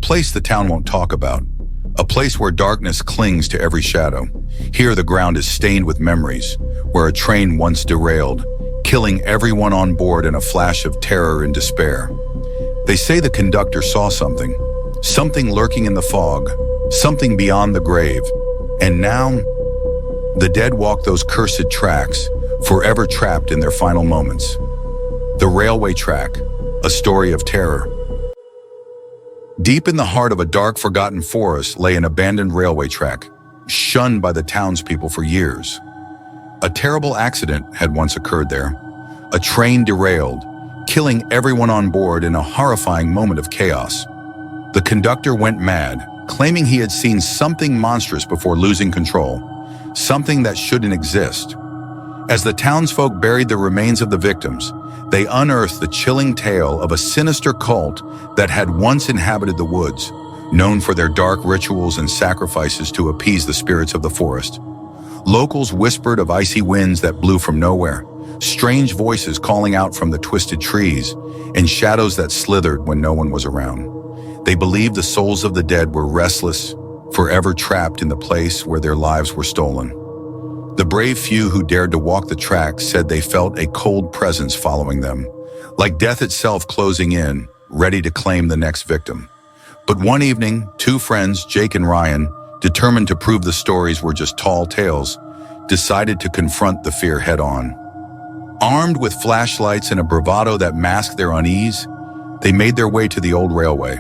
place the town won't talk about. A place where darkness clings to every shadow. Here the ground is stained with memories, where a train once derailed, killing everyone on board in a flash of terror and despair. They say the conductor saw something lurking in the fog, something beyond the grave. And now, the dead walk those cursed tracks, forever trapped in their final moments. The railway track, a story of terror. Deep in the heart of a dark, forgotten forest lay an abandoned railway track, shunned by the townspeople for years. A terrible accident had once occurred there. A train derailed, killing everyone on board in a horrifying moment of chaos. The conductor went mad, claiming he had seen something monstrous before losing control, something that shouldn't exist. As the townsfolk buried the remains of the victims, they unearthed the chilling tale of a sinister cult that had once inhabited the woods, known for their dark rituals and sacrifices to appease the spirits of the forest. Locals whispered of icy winds that blew from nowhere, strange voices calling out from the twisted trees, and shadows that slithered when no one was around. They believed the souls of the dead were restless, forever trapped in the place where their lives were stolen. The brave few who dared to walk the track said they felt a cold presence following them, like death itself closing in, ready to claim the next victim. But one evening, two friends, Jake and Ryan, determined to prove the stories were just tall tales, decided to confront the fear head-on. Armed with flashlights and a bravado that masked their unease, they made their way to the old railway.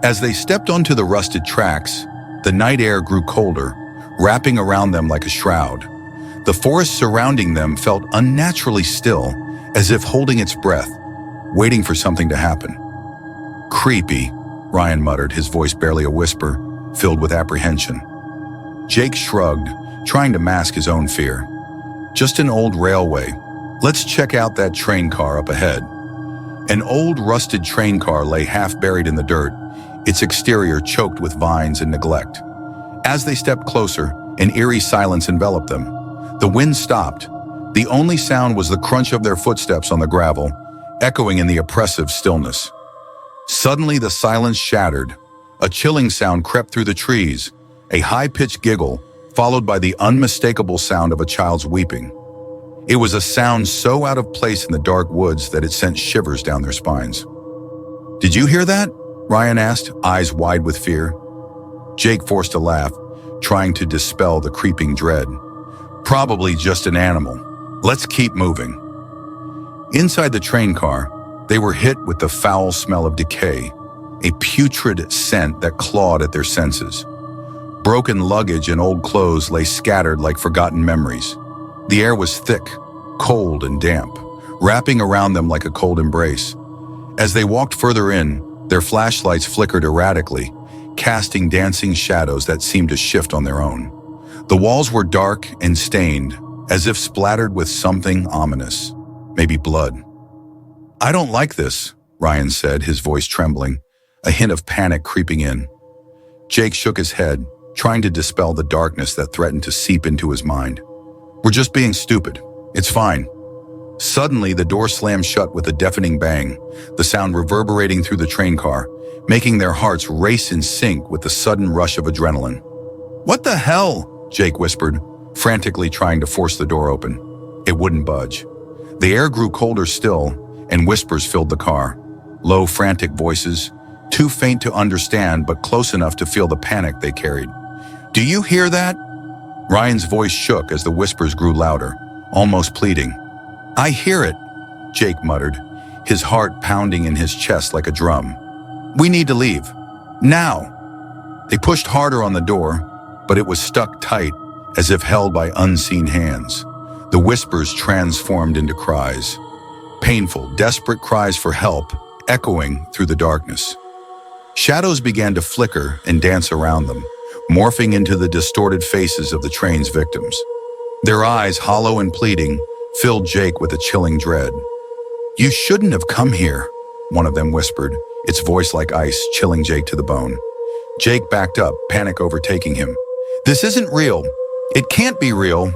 As they stepped onto the rusted tracks, the night air grew colder, wrapping around them like a shroud. The forest surrounding them felt unnaturally still, as if holding its breath, waiting for something to happen. "Creepy," Ryan muttered, his voice barely a whisper, filled with apprehension. Jake shrugged, trying to mask his own fear. "Just an old railway. Let's check out that train car up ahead." An old rusted train car lay half buried in the dirt, its exterior choked with vines and neglect. As they stepped closer, an eerie silence enveloped them. The wind stopped. The only sound was the crunch of their footsteps on the gravel, echoing in the oppressive stillness. Suddenly the silence shattered. A chilling sound crept through the trees, a high-pitched giggle, followed by the unmistakable sound of a child's weeping. It was a sound so out of place in the dark woods that it sent shivers down their spines. "Did you hear that?" Ryan asked, eyes wide with fear. Jake forced a laugh, trying to dispel the creeping dread. "Probably just an animal. Let's keep moving." Inside the train car, they were hit with the foul smell of decay, a putrid scent that clawed at their senses. Broken luggage and old clothes lay scattered like forgotten memories. The air was thick, cold, and damp, wrapping around them like a cold embrace. As they walked further in, their flashlights flickered erratically, casting dancing shadows that seemed to shift on their own. The walls were dark and stained, as if splattered with something ominous, maybe blood. "I don't like this," Ryan said, his voice trembling, a hint of panic creeping in. Jake shook his head, trying to dispel the darkness that threatened to seep into his mind. "We're just being stupid. It's fine." Suddenly, the door slammed shut with a deafening bang, the sound reverberating through the train car, making their hearts race in sync with the sudden rush of adrenaline. "What the hell?" Jake whispered, frantically trying to force the door open. It wouldn't budge. The air grew colder still, and whispers filled the car. Low, frantic voices, too faint to understand but close enough to feel the panic they carried. "Do you hear that?" Ryan's voice shook as the whispers grew louder, almost pleading. "I hear it," Jake muttered, his heart pounding in his chest like a drum. "We need to leave. Now!" They pushed harder on the door, but it was stuck tight, as if held by unseen hands. The whispers transformed into cries. Painful, desperate cries for help, echoing through the darkness. Shadows began to flicker and dance around them, morphing into the distorted faces of the train's victims. Their eyes, hollow and pleading, filled Jake with a chilling dread. "You shouldn't have come here," one of them whispered, its voice like ice, chilling Jake to the bone. Jake backed up, panic overtaking him. "This isn't real. It can't be real."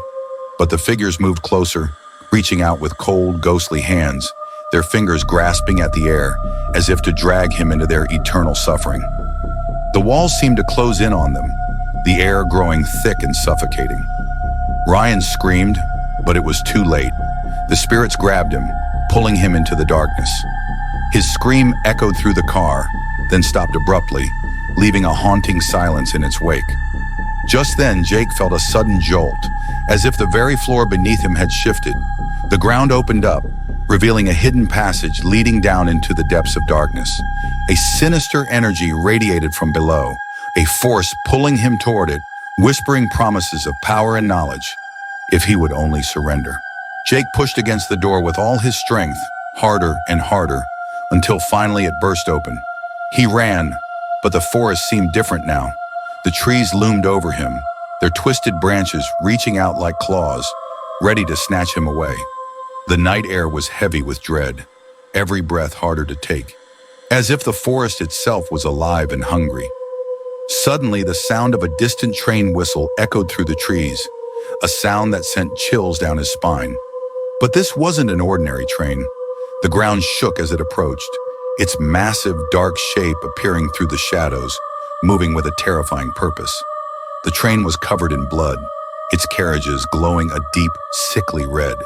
But the figures moved closer, reaching out with cold, ghostly hands, their fingers grasping at the air, as if to drag him into their eternal suffering. The walls seemed to close in on them, the air growing thick and suffocating. Ryan screamed, but it was too late. The spirits grabbed him, pulling him into the darkness. His scream echoed through the car, then stopped abruptly, leaving a haunting silence in its wake. Just then, Jake felt a sudden jolt, as if the very floor beneath him had shifted. The ground opened up, revealing a hidden passage leading down into the depths of darkness. A sinister energy radiated from below, a force pulling him toward it, whispering promises of power and knowledge, if he would only surrender. Jake pushed against the door with all his strength, harder and harder, until finally it burst open. He ran, but the forest seemed different now. The trees loomed over him, their twisted branches reaching out like claws, ready to snatch him away. The night air was heavy with dread, every breath harder to take, as if the forest itself was alive and hungry. Suddenly, the sound of a distant train whistle echoed through the trees, a sound that sent chills down his spine. But this wasn't an ordinary train. The ground shook as it approached, its massive, dark shape appearing through the shadows, moving with a terrifying purpose. The train was covered in blood, its carriages glowing a deep, sickly red.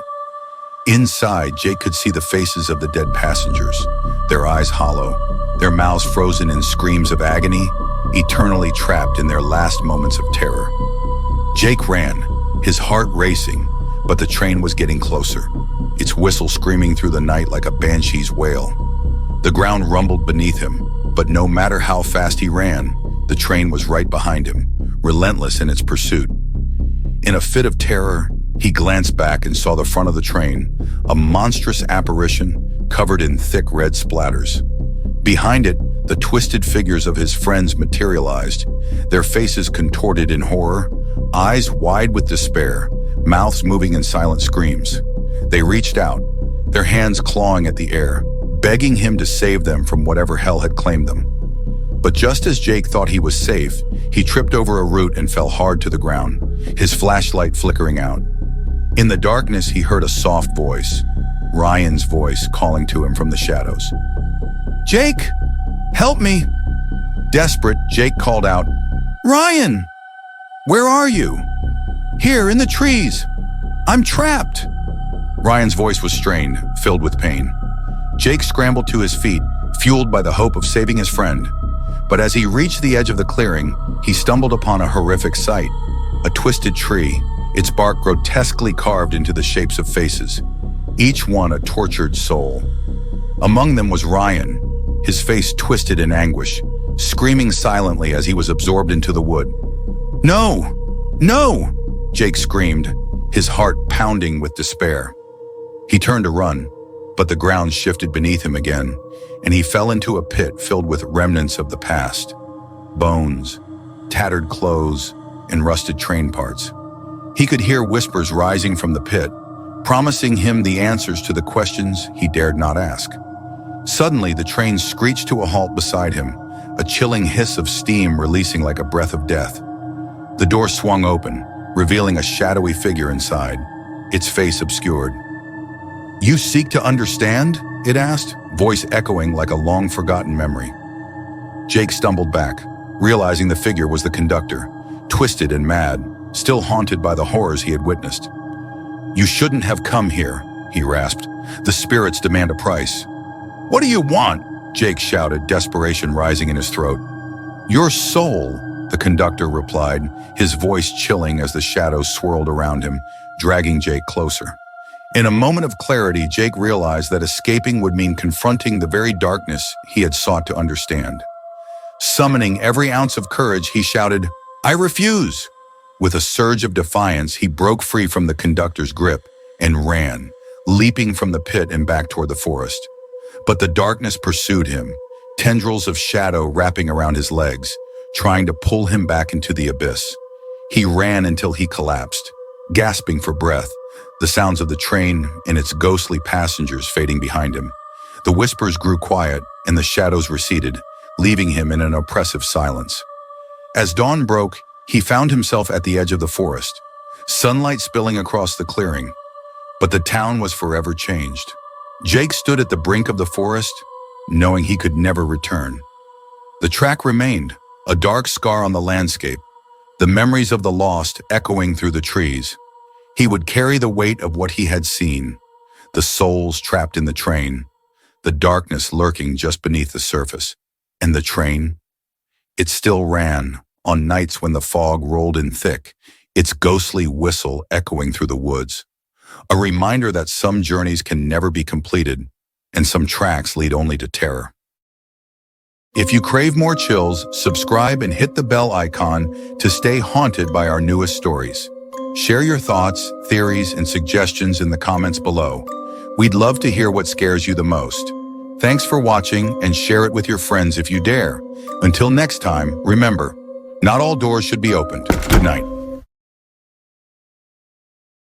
Inside, Jake could see the faces of the dead passengers, their eyes hollow, their mouths frozen in screams of agony, eternally trapped in their last moments of terror. Jake ran, his heart racing, but the train was getting closer, its whistle screaming through the night like a banshee's wail. The ground rumbled beneath him, but no matter how fast he ran, the train was right behind him, relentless in its pursuit. In a fit of terror, he glanced back and saw the front of the train, a monstrous apparition covered in thick red splatters. Behind it, the twisted figures of his friends materialized, their faces contorted in horror, eyes wide with despair, mouths moving in silent screams. They reached out, their hands clawing at the air, begging him to save them from whatever hell had claimed them. But just as Jake thought he was safe, he tripped over a root and fell hard to the ground, his flashlight flickering out. In the darkness, he heard a soft voice, Ryan's voice, calling to him from the shadows. "Jake, help me!" Desperate, Jake called out, "Ryan! Where are you?" "Here, in the trees. I'm trapped." Ryan's voice was strained, filled with pain. Jake scrambled to his feet, fueled by the hope of saving his friend. But as he reached the edge of the clearing, he stumbled upon a horrific sight. A twisted tree, its bark grotesquely carved into the shapes of faces, each one a tortured soul. Among them was Ryan, his face twisted in anguish, screaming silently as he was absorbed into the wood. "No! No!" Jake screamed, his heart pounding with despair. He turned to run, but the ground shifted beneath him again, and he fell into a pit filled with remnants of the past. Bones, tattered clothes, and rusted train parts. He could hear whispers rising from the pit, promising him the answers to the questions he dared not ask. Suddenly, the train screeched to a halt beside him, a chilling hiss of steam releasing like a breath of death. The door swung open, revealing a shadowy figure inside, its face obscured. "You seek to understand?" it asked, voice echoing like a long-forgotten memory. Jake stumbled back, realizing the figure was the conductor, twisted and mad, still haunted by the horrors he had witnessed. "You shouldn't have come here," he rasped. "The spirits demand a price." "What do you want?" Jake shouted, desperation rising in his throat. "Your soul," the conductor replied, his voice chilling as the shadows swirled around him, dragging Jake closer. In a moment of clarity, Jake realized that escaping would mean confronting the very darkness he had sought to understand. Summoning every ounce of courage, he shouted, "I refuse!" With a surge of defiance, he broke free from the conductor's grip and ran, leaping from the pit and back toward the forest. But the darkness pursued him, tendrils of shadow wrapping around his legs, trying to pull him back into the abyss. He ran until he collapsed, gasping for breath, the sounds of the train and its ghostly passengers fading behind him. The whispers grew quiet and the shadows receded, leaving him in an oppressive silence. As dawn broke, he found himself at the edge of the forest, sunlight spilling across the clearing. But the town was forever changed. Jake stood at the brink of the forest, knowing he could never return. The track remained, a dark scar on the landscape, the memories of the lost echoing through the trees. He would carry the weight of what he had seen, the souls trapped in the train, the darkness lurking just beneath the surface. And the train? It still ran, on nights when the fog rolled in thick, its ghostly whistle echoing through the woods. A reminder that some journeys can never be completed, and some tracks lead only to terror. If you crave more chills, subscribe and hit the bell icon to stay haunted by our newest stories. Share your thoughts, theories, and suggestions in the comments below. We'd love to hear what scares you the most. Thanks for watching, and share it with your friends if you dare. Until next time, remember, not all doors should be opened. Good night.